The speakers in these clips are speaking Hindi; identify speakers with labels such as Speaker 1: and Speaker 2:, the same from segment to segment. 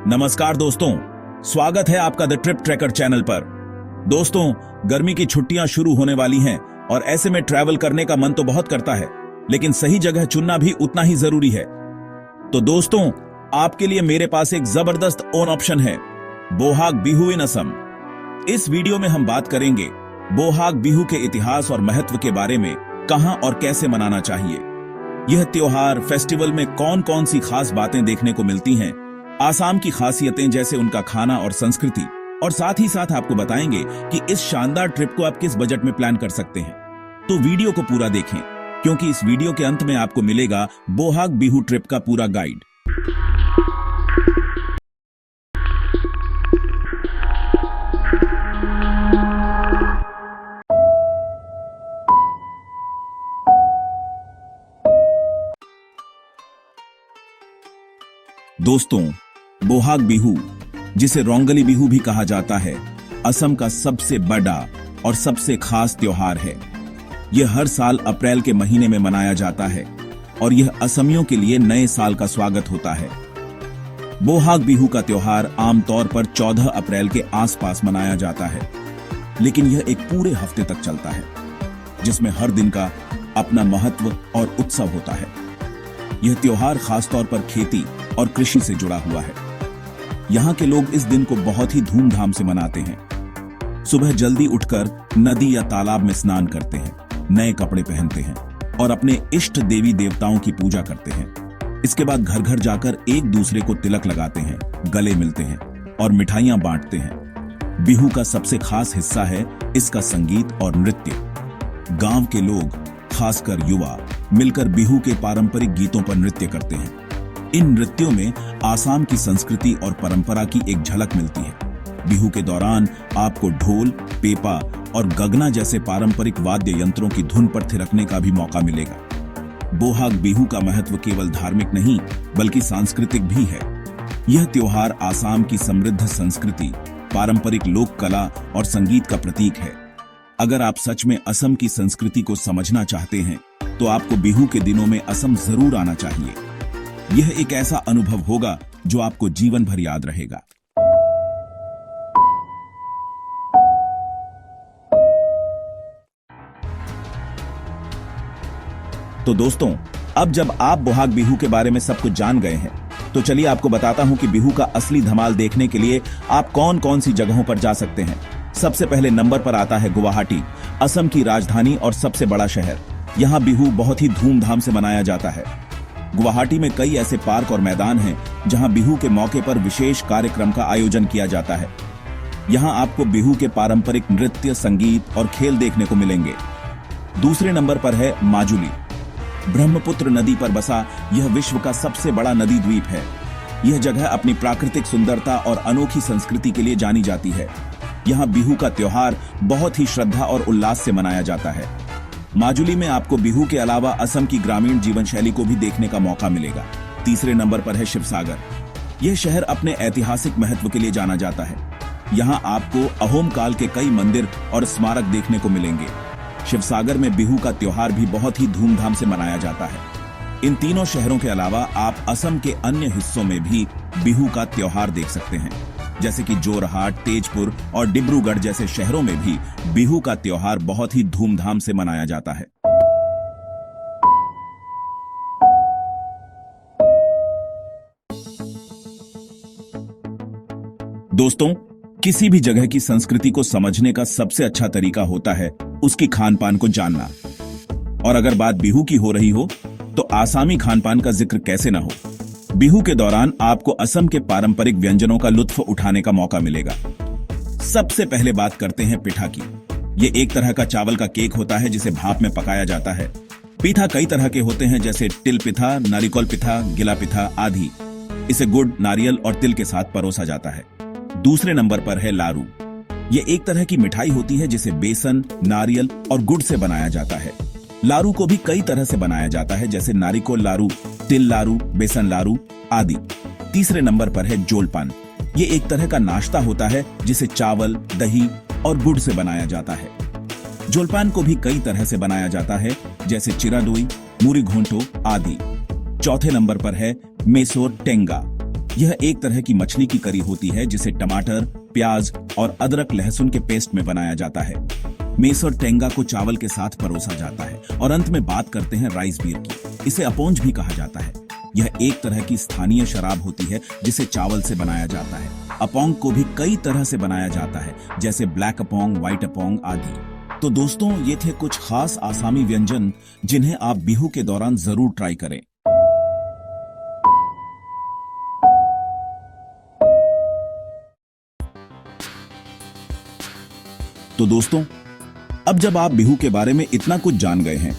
Speaker 1: नमस्कार दोस्तों, स्वागत है आपका द ट्रिप ट्रैकर चैनल पर। दोस्तों, गर्मी की छुट्टियां शुरू होने वाली हैं और ऐसे में ट्रैवल करने का मन तो बहुत करता है, लेकिन सही जगह चुनना भी उतना ही जरूरी है। तो दोस्तों, आपके लिए मेरे पास एक जबरदस्त ऑन ऑप्शन है, बोहाग बिहू इन असम। इस वीडियो में हम बात करेंगे बोहाग बिहू के इतिहास और महत्व के बारे में, कहां और कैसे मनाना चाहिए, यह त्योहार फेस्टिवल में कौन कौन सी खास बातें देखने को मिलती हैं, आसाम की खासियतें जैसे उनका खाना और संस्कृति, और साथ ही साथ आपको बताएंगे कि इस शानदार ट्रिप को आप किस बजट में प्लान कर सकते हैं। तो वीडियो को पूरा देखें, क्योंकि इस वीडियो के अंत में आपको मिलेगा बोहाग बिहू ट्रिप का पूरा गाइड। दोस्तों, बोहाग बिहू, जिसे रोंगली बिहू भी कहा जाता है, असम का सबसे बड़ा और सबसे खास त्योहार है। यह हर साल अप्रैल के महीने में मनाया जाता है और यह असमियों के लिए नए साल का स्वागत होता है। बोहाग बिहू का त्योहार आमतौर पर 14 अप्रैल के आसपास मनाया जाता है, लेकिन यह एक पूरे हफ्ते तक चलता है, जिसमें हर दिन का अपना महत्व और उत्सव होता है। यह त्योहार खासतौर पर खेती और कृषि से जुड़ा हुआ है। यहाँ के लोग इस दिन को बहुत ही धूमधाम से मनाते हैं। सुबह जल्दी उठकर नदी या तालाब में स्नान करते हैं, नए कपड़े पहनते हैं और अपने इष्ट देवी देवताओं की पूजा करते हैं। इसके बाद घर घर जाकर एक दूसरे को तिलक लगाते हैं, गले मिलते हैं और मिठाइयां बांटते हैं। बिहू का सबसे खास हिस्सा है इसका संगीत और नृत्य। गांव के लोग, खासकर युवा, मिलकर बिहू के पारंपरिक गीतों पर नृत्य करते हैं। इन नृत्यों में आसाम की संस्कृति और परंपरा की एक झलक मिलती है। बिहू के दौरान आपको ढोल, पेपा और गगना जैसे पारंपरिक वाद्य यंत्रों की धुन पर थिरकने का भी मौका मिलेगा। बोहाग बिहू का महत्व केवल धार्मिक नहीं, बल्कि सांस्कृतिक भी है। यह त्योहार आसाम की समृद्ध संस्कृति, पारंपरिक लोक कला और संगीत का प्रतीक है। अगर आप सच में असम की संस्कृति को समझना चाहते हैं, तो आपको बिहू के दिनों में असम जरूर आना चाहिए। यह एक ऐसा अनुभव होगा जो आपको जीवन भर याद रहेगा। तो दोस्तों, अब जब आप बोहाग बिहू के बारे में सब कुछ जान गए हैं, तो चलिए आपको बताता हूं कि बिहू का असली धमाल देखने के लिए आप कौन कौन सी जगहों पर जा सकते हैं। सबसे पहले नंबर पर आता है गुवाहाटी, असम की राजधानी और सबसे बड़ा शहर। यहां बिहू बहुत ही धूमधाम से मनाया जाता है। गुवाहाटी में कई ऐसे पार्क और मैदान हैं जहां बिहू के मौके पर विशेष कार्यक्रम का आयोजन किया जाता है। यहां आपको बिहू के पारंपरिक नृत्य, संगीत और खेल देखने को मिलेंगे। दूसरे नंबर पर है माजुली। ब्रह्मपुत्र नदी पर बसा यह विश्व का सबसे बड़ा नदी द्वीप है। यह जगह अपनी प्राकृतिक सुंदरता और अनोखी संस्कृति के लिए जानी जाती है। यहां बिहू का त्योहार बहुत ही श्रद्धा और उल्लास से मनाया जाता है। माजुली में आपको बिहू के अलावा असम की ग्रामीण जीवन शैली को भी देखने का मौका मिलेगा। तीसरे नंबर पर है शिवसागर। यह शहर अपने ऐतिहासिक महत्व के लिए जाना जाता है। यहां आपको अहोम काल के कई मंदिर और स्मारक देखने को मिलेंगे। शिवसागर में बिहू का त्योहार भी बहुत ही धूमधाम से मनाया जाता है। इन तीनों शहरों के अलावा आप असम के अन्य हिस्सों में भी बिहू का त्योहार देख सकते हैं, जैसे कि जोरहाट, तेजपुर और डिब्रूगढ़ जैसे शहरों में भी बिहू का त्योहार बहुत ही धूमधाम से मनाया जाता है। दोस्तों, किसी भी जगह की संस्कृति को समझने का सबसे अच्छा तरीका होता है उसकी खान पान को जानना। और अगर बात बिहू की हो रही हो, तो आसामी खान पान का जिक्र कैसे ना हो। बिहू के दौरान आपको असम के पारंपरिक व्यंजनों का लुत्फ उठाने का मौका मिलेगा। सबसे पहले बात करते हैं पिठा की। ये एक तरह का चावल का केक होता है जिसे भाप में पकाया जाता है। पिठा कई तरह के होते हैं, जैसे तिल पिठा, नारिकोल पिठा, गिला पिठा आदि। इसे गुड़, नारियल और तिल के साथ परोसा जाता है। दूसरे नंबर पर है लारू। ये एक तरह की मिठाई होती है जिसे बेसन, नारियल और गुड़ से बनाया जाता है। लारू को भी कई तरह से बनाया जाता है, जैसे नारिकोल लारू, तिल लारू, बेसन लारू आदि। तीसरे नंबर पर है जोलपान। ये एक तरह का नाश्ता होता है जिसे चावल, दही और गुड़ से बनाया जाता है। जोलपान को भी कई तरह से बनाया जाता है, जैसे चिराडोई, मूरी घोंटो आदि। चौथे नंबर पर है मेसोर टेंगा। यह एक तरह की मछली की करी होती है जिसे टमाटर, प्याज और अदरक लहसुन के पेस्ट में बनाया जाता है। मेस और टेंगा को चावल के साथ परोसा जाता है। और अंत में बात करते हैं राइस बीयर की। इसे अपोंज भी कहा जाता है। यह एक तरह की स्थानीय शराब होती है जिसे चावल से बनाया जाता है। अपोंग को भी कई तरह से बनाया जाता है, जैसे ब्लैक अपोंग, व्हाइट अपोंग आदि। तो दोस्तों, ये थे कुछ खास आसामी व्यंजन जिन्हें आप बिहू के दौरान जरूर ट्राई करें। तो दोस्तों, अब जब आप बिहू के बारे में इतना कुछ जान गए हैं,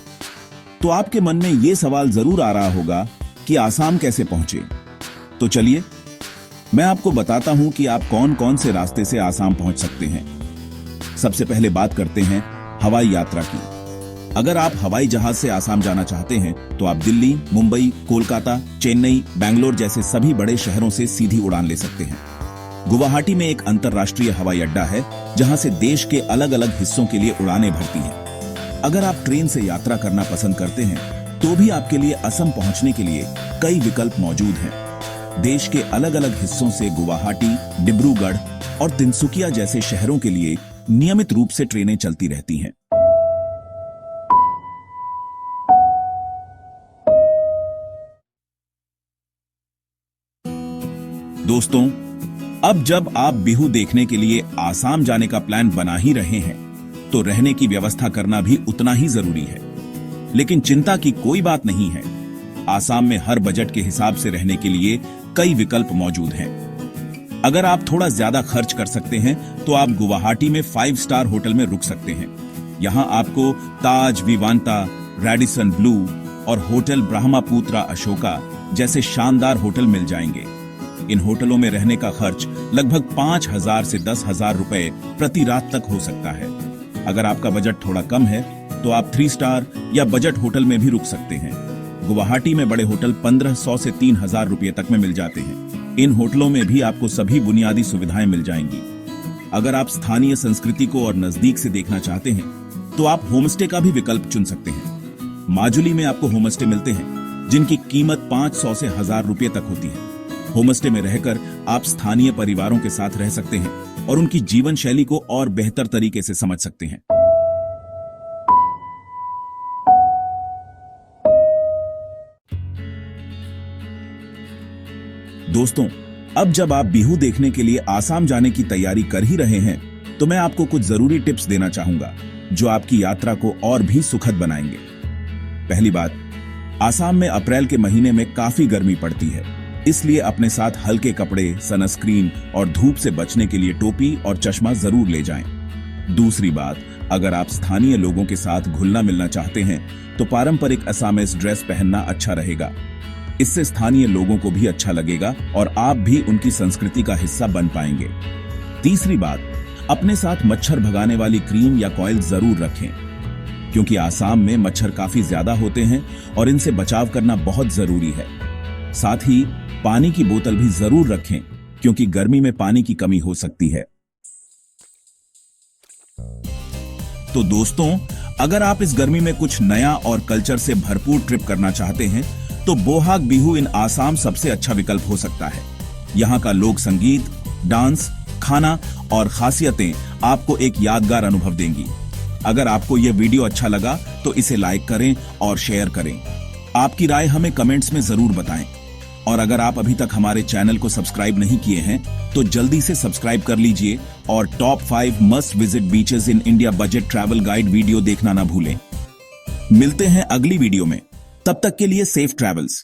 Speaker 1: तो आपके मन में यह सवाल जरूर आ रहा होगा कि आसाम कैसे पहुंचे। तो चलिए मैं आपको बताता हूं कि आप कौन कौन से रास्ते से आसाम पहुंच सकते हैं। सबसे पहले बात करते हैं हवाई यात्रा की। अगर आप हवाई जहाज से आसाम जाना चाहते हैं तो आप दिल्ली, मुंबई, कोलकाता, चेन्नई, बेंगलोर जैसे सभी बड़े शहरों से सीधी उड़ान ले सकते हैं। गुवाहाटी में एक अंतर्राष्ट्रीय हवाई अड्डा है जहां से देश के अलग अलग हिस्सों के लिए उड़ानें भरती हैं। अगर आप ट्रेन से यात्रा करना पसंद करते हैं तो भी आपके लिए असम पहुंचने के लिए कई विकल्प मौजूद हैं। देश के अलग अलग हिस्सों से गुवाहाटी, डिब्रूगढ़ और तिनसुकिया जैसे शहरों के लिए नियमित रूप से ट्रेनें चलती रहती हैं। दोस्तों, अब जब आप बिहू देखने के लिए आसाम जाने का प्लान बना ही रहे हैं, तो रहने की व्यवस्था करना भी उतना ही जरूरी है। लेकिन चिंता की कोई बात नहीं है। आसाम में हर बजट के हिसाब से रहने के लिए कई विकल्प मौजूद हैं। अगर आप थोड़ा ज्यादा खर्च कर सकते हैं तो आप गुवाहाटी में 5 स्टार होटल में रुक सकते हैं। यहां आपको ताज, विवांता, रेडिसन ब्लू और होटल ब्रह्मपुत्रा अशोका जैसे शानदार होटल मिल जाएंगे। इन होटलों में रहने का खर्च लगभग 5,000 से 10,000 रुपए प्रति रात तक हो सकता है। अगर आपका बजट थोड़ा कम है तो आप 3 स्टार या बजट होटल में भी रुक सकते हैं। गुवाहाटी में बड़े होटल 1,500 से 3,000 रुपए तक में मिल जाते हैं। इन होटलों में भी आपको सभी बुनियादी सुविधाएं मिल जाएंगी। अगर आप स्थानीय संस्कृति को और नजदीक से देखना चाहते हैं तो आप होमस्टे का भी विकल्प चुन सकते हैं। माजुली में आपको होमस्टे मिलते हैं जिनकी कीमत 500 से 1,000 रुपए तक होती है। होमस्टे में रहकर आप स्थानीय परिवारों के साथ रह सकते हैं और उनकी जीवन शैली को और बेहतर तरीके से समझ सकते हैं। दोस्तों, अब जब आप बिहू देखने के लिए आसाम जाने की तैयारी कर ही रहे हैं, तो मैं आपको कुछ जरूरी टिप्स देना चाहूंगा जो आपकी यात्रा को और भी सुखद बनाएंगे। पहली बात, आसाम में अप्रैल के महीने में काफी गर्मी पड़ती है, इसलिए अपने साथ हल्के कपड़े, सनस्क्रीन और धूप से बचने के लिए टोपी और चश्मा जरूर ले जाएं। दूसरी बात, अगर आप स्थानीय लोगों के साथ घुलना मिलना चाहते हैं तो पारंपरिक असमीज ड्रेस पहनना अच्छा रहेगा। इससे स्थानीय लोगों को भी अच्छा लगेगा और आप भी उनकी संस्कृति का हिस्सा बन पाएंगे। तीसरी बात, अपने साथ मच्छर भगाने वाली क्रीम या कॉइल जरूर रखें, क्योंकि आसाम में मच्छर काफी ज्यादा होते हैं और इनसे बचाव करना बहुत जरूरी है। साथ ही पानी की बोतल भी जरूर रखें, क्योंकि गर्मी में पानी की कमी हो सकती है। तो दोस्तों, अगर आप इस गर्मी में कुछ नया और कल्चर से भरपूर ट्रिप करना चाहते हैं तो बोहाग बिहू इन आसाम सबसे अच्छा विकल्प हो सकता है। यहाँ का लोक संगीत, डांस, खाना और खासियतें आपको एक यादगार अनुभव देंगी। अगर आपको यह वीडियो अच्छा लगा तो इसे लाइक करें और शेयर करें। आपकी राय हमें कमेंट्स में जरूर बताएं। और अगर आप अभी तक हमारे चैनल को सब्सक्राइब नहीं किए हैं तो जल्दी से सब्सक्राइब कर लीजिए और top 5 must visit beaches in India budget travel guide video देखना ना भूलें। मिलते हैं अगली वीडियो में, तब तक के लिए सेफ ट्रैवल्स।